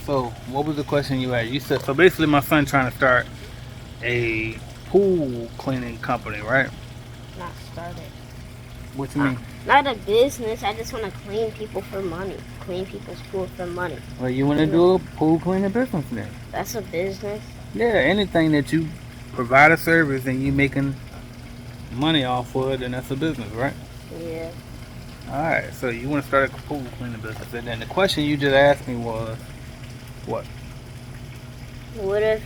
So, what was the question you had? You said so. Basically, my son trying to start a pool cleaning company, right? Not started. What you mean? Not a business. I just want to clean people for money. Clean people's pool for money. Well, you want to You do know, a pool cleaning business then? that's a business. Yeah, anything that you provide a service and you making money off of it, then that's a business, right? Yeah. All right. So you want to start a pool cleaning business, and then the question you just asked me was, what? What if?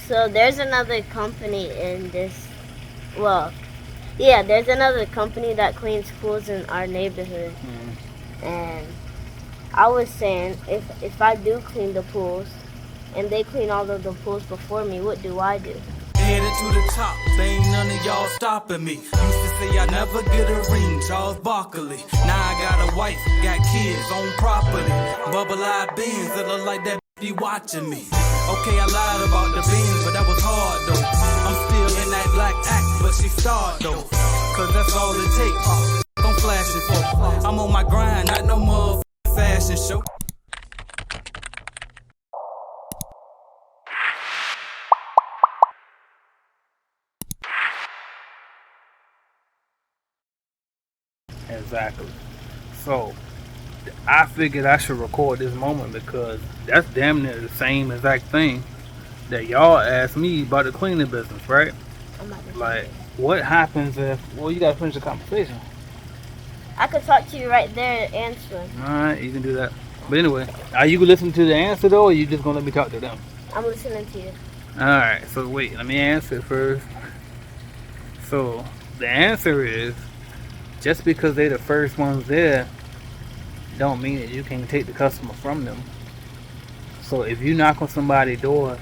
So there's another company in this. Well, yeah, there's another company that cleans pools in our neighborhood, and I was saying if I do clean the pools, and they clean all of the pools before me, what do I do? Headed to the top, they ain't none of y'all stopping me. Used to say I never get a ring, Charles Barkley. Now I got a wife, got kids, own property. Bubble-eyed beans that look like that be watching me. Okay, I lied about the beans, but that was hard though. I'm still in that black act, but she starred though. Cause that's all it takes. I'm flashing for. I'm on my grind, not no more fashion show. Exactly. So I figured I should record this moment because that's damn near the same exact thing that y'all asked me about the cleaning business, right? Like, what happens if? Well, you gotta finish the conversation. I could talk to you right there answering. All right, you can do that. But anyway, are you listening to the answer though, or you just gonna let me talk to them? I'm listening to you. All right. So wait, let me answer it first. So the answer is just because they're the first ones there, don't mean that you can take the customer from them. So if you knock on somebody's door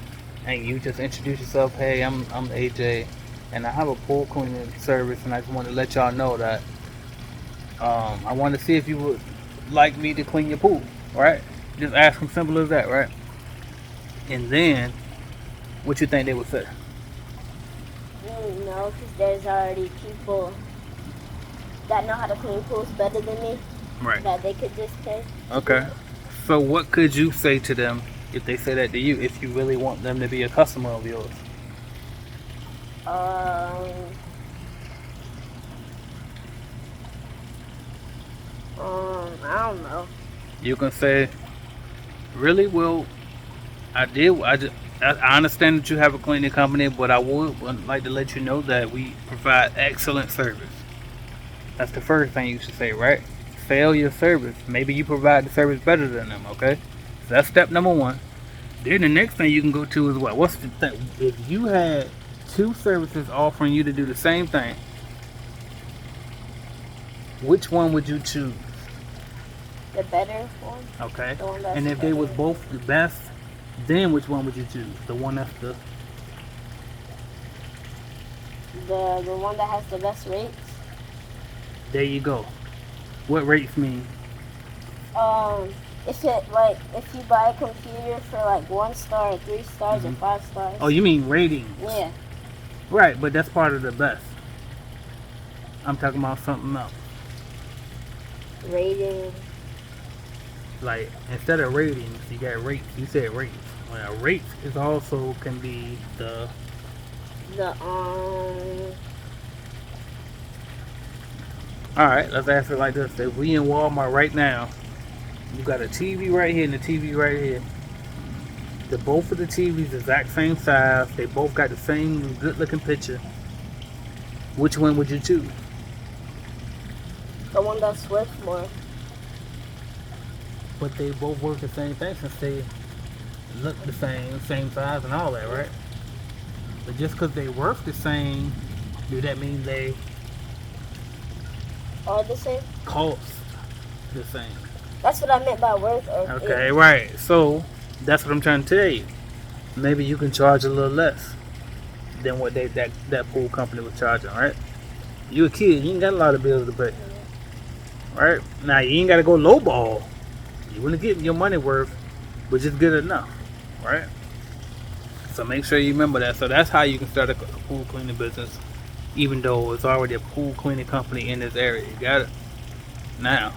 and you just introduce yourself, hey, I'm AJ, and I have a pool cleaning service, and I just want to let y'all know that I want to see if you would like me to clean your pool, right? Just ask them, simple as that, right? And then, what you think they would say? No, because there's already people that know how to clean pools better than me. Right. That they could just pay. Okay. So what could you say to them if they say that to you, if you really want them to be a customer of yours? I don't know. You can say, really? Well, I understand that you have a cleaning company, but I would like to let you know that we provide excellent service. That's the first thing you should say, right? Sell your service. Maybe you provide the service better than them, okay? So that's step number one. Then the next thing you can go to is what? What's the thing? If you had two services offering you to do the same thing, which one would you choose? The better one. Okay. The one that's And if they was both the best, then which one would you choose? The one that's the one that has the best rates. There you go. What rates mean? If you buy a computer for like 1 star, or 3 stars, or 5 stars. Oh, you mean ratings? Yeah. Right, but that's part of the best. I'm talking about something else. Rating. Like, instead of ratings, you got rates. You said rates. Well, rates is also can be the Alright, let's ask it like this. If we in Walmart right now, you got a TV right here and a TV right here. Both of the TVs the exact same size. They both got the same good looking picture. Which one would you choose? The one that's worth more. But they both work the same thing since they look the same size and all that, right? But just because they work the same, do that mean they All the same? cost the same? That's what I meant by worth. Okay, right. So that's what I'm trying to tell you. Maybe you can charge a little less than what that pool company was charging, right? You a kid, you ain't got a lot of bills to pay, right? Now you ain't got to go lowball. You want to get your money worth, but just good enough, right? So make sure you remember that. So that's how you can start a pool cleaning business, even though it's already a pool cleaning company in this area. You got it. Now,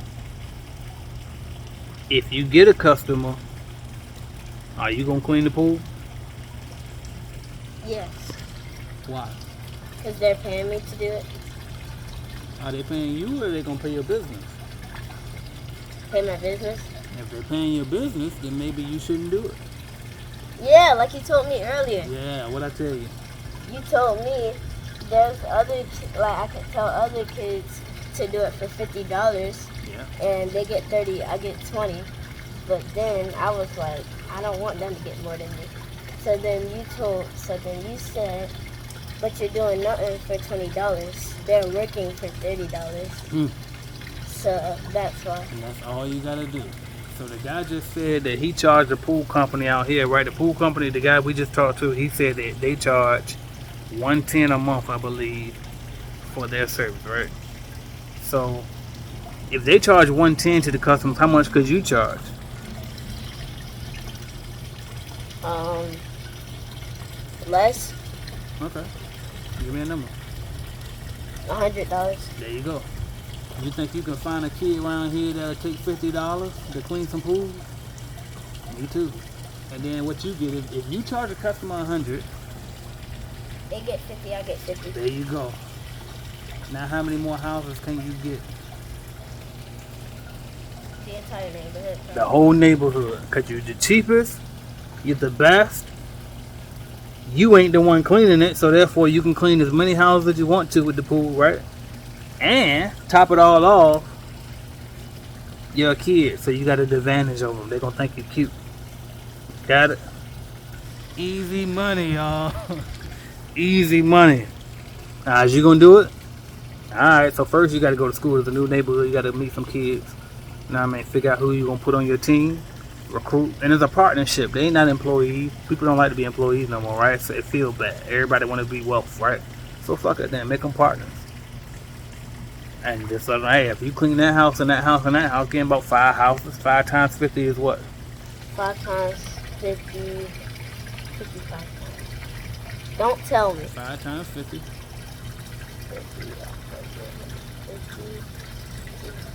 if you get a customer Are you gonna clean the pool? Yes, Why? because they're paying me to do it. Are they paying you or are they gonna pay your business? Pay my business. If they're paying your business, then maybe you shouldn't do it. Yeah, like you told me earlier. Yeah, what I tell you? You told me there's like I could tell other kids to do it for $50, Yeah. and they get 30, I get 20. But then I was like, I don't want them to get more than me. So then you said, but you're doing nothing for $20. They're working for $30. Hmm. So that's why. And that's all you gotta do. So the guy just said that he charged the pool company out here, right? The pool company, the guy we just talked to, he said that they charge $110 a month, I believe, for their service, right? So if they charge $110 to the customers, how much could you charge? Less, Okay. Give me a number. $100. There you go. You think you can find a kid around here that'll take $50 to clean some pools? Me too. And then what you get if you charge a customer $100, They get 50, I get 50. there you go. Now how many more houses can you get? The entire neighborhood. The whole neighborhood. Cause you're the cheapest, you're the best. You ain't the one cleaning it, so therefore you can clean as many houses as you want to with the pool, right? And top it all off, you're a kid, so you got an advantage over them. They're gonna think you're cute. Got it? Easy money, y'all. Easy money. Is you gonna do it? Alright, so first you gotta go to school. It's a new neighborhood, you gotta meet some kids. You know what I mean? Figure out who you gonna put on your team. Recruit. And it's a partnership. They ain't not employees. People don't like to be employees no more, right? So it feels bad. Everybody wanna be wealth, right? So fuck it then, make them partners. And just like, hey, if you clean that house and that house and that house, getting about 5 houses, 5 times 50 is what? 5 times 50, 55 times. Don't tell me. 5 times 50.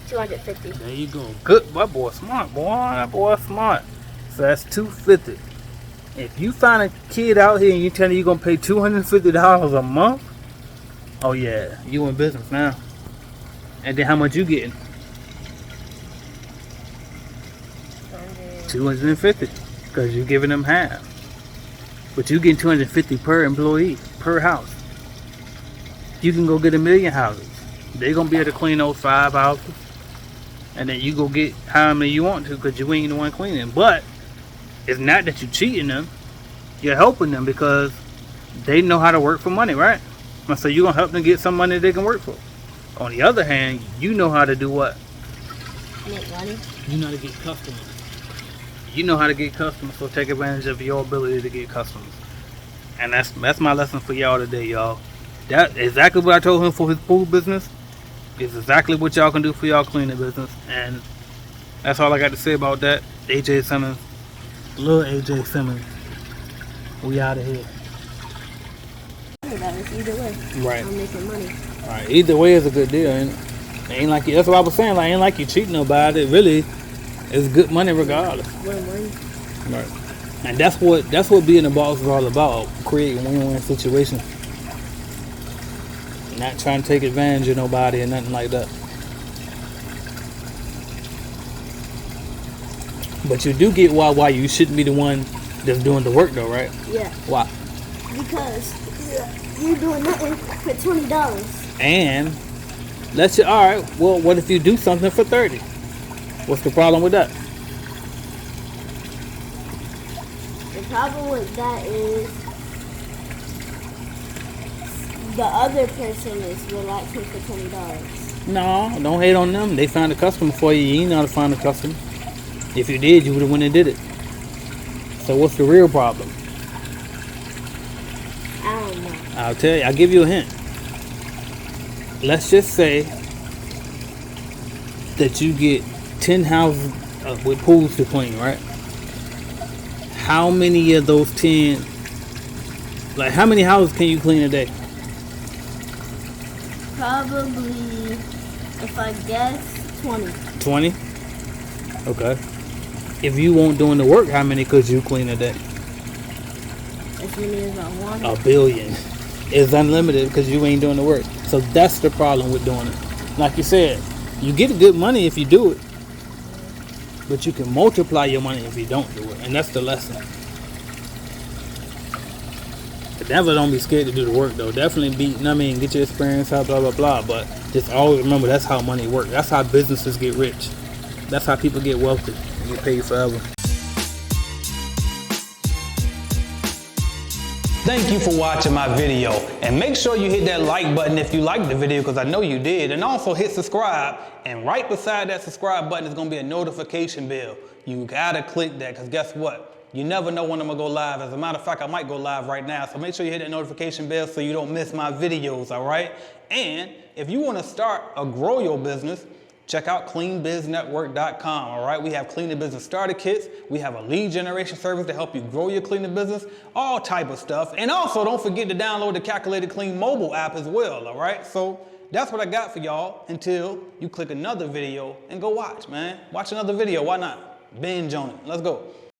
250. There you go. Good. That boy smart, boy. That boy smart. So that's $250. If you find a kid out here and you tell me you're going to pay $250 a month, oh yeah, you in business now. And then how much you getting? 250. Because you're giving them half. But you getting 250 per employee, per house. You can go get 1,000,000 houses. They're going to be able to clean those 5 houses. And then you go get how many you want to because you ain't the one cleaning. But it's not that you're cheating them. You're helping them because they know how to work for money, right? And so you're going to help them get some money they can work for. On the other hand, you know how to do what? Make money. You know how to get customers. You know how to get customers, so take advantage of your ability to get customers. And that's my lesson for y'all today, y'all. That exactly what I told him for his pool business is exactly what y'all can do for y'all cleaning business. And that's all I got to say about that. AJ Simmons, little AJ Simmons. We out of here. Either way, Right. I'm making money. All right. Either way is a good deal. Ain't like you. That's what I was saying. Like ain't like you cheating about it. Really, it's good money regardless. More money. Right. And that's what being a boss is all about. Creating win-win situations. Not trying to take advantage of nobody or nothing like that. But you do get why you shouldn't be the one that's doing the work though, right? Yeah. Why? Because you're doing nothing for $20. And let's say, all right, well, what if you do something for 30? What's the problem with that? The problem with that is the other person is relaxing for $20. No, don't hate on them. They found a customer for you. You ain't know how to find a customer. If you did, you would have went and did it. So what's the real problem? I don't know. I'll tell you. I'll give you a hint. Let's just say that you get 10 houses with pools to clean, right? How many of those 10, like how many houses can you clean a day? Probably, if I guess, 20. 20? Okay. If you weren't doing the work, how many could you clean a day? As many as I want. A billion. It's unlimited because you ain't doing the work. So that's the problem with doing it. Like you said, you get good money if you do it, but you can multiply your money if you don't do it, and that's the lesson. But never don't be scared to do the work though. Definitely get your experience out, blah blah blah. But just always remember that's how money works. That's how businesses get rich. That's how people get wealthy and get paid forever. Thank you for watching my video, and make sure you hit that like button if you liked the video, because I know you did, and also hit subscribe, and right beside that subscribe button is going to be a notification bell. You gotta click that, because guess what? You never know when I'm gonna go live. As a matter of fact, I might go live right now, so make sure you hit that notification bell so you don't miss my videos, all right? And if you want to start or grow your business, check out cleanbiznetwork.com, all right? We have cleaning business starter kits. We have a lead generation service to help you grow your cleaning business, all type of stuff. And also, don't forget to download the Calculated Clean mobile app as well, all right? So that's what I got for y'all until you click another video and go watch, man. Watch another video, why not? Binge on it, let's go.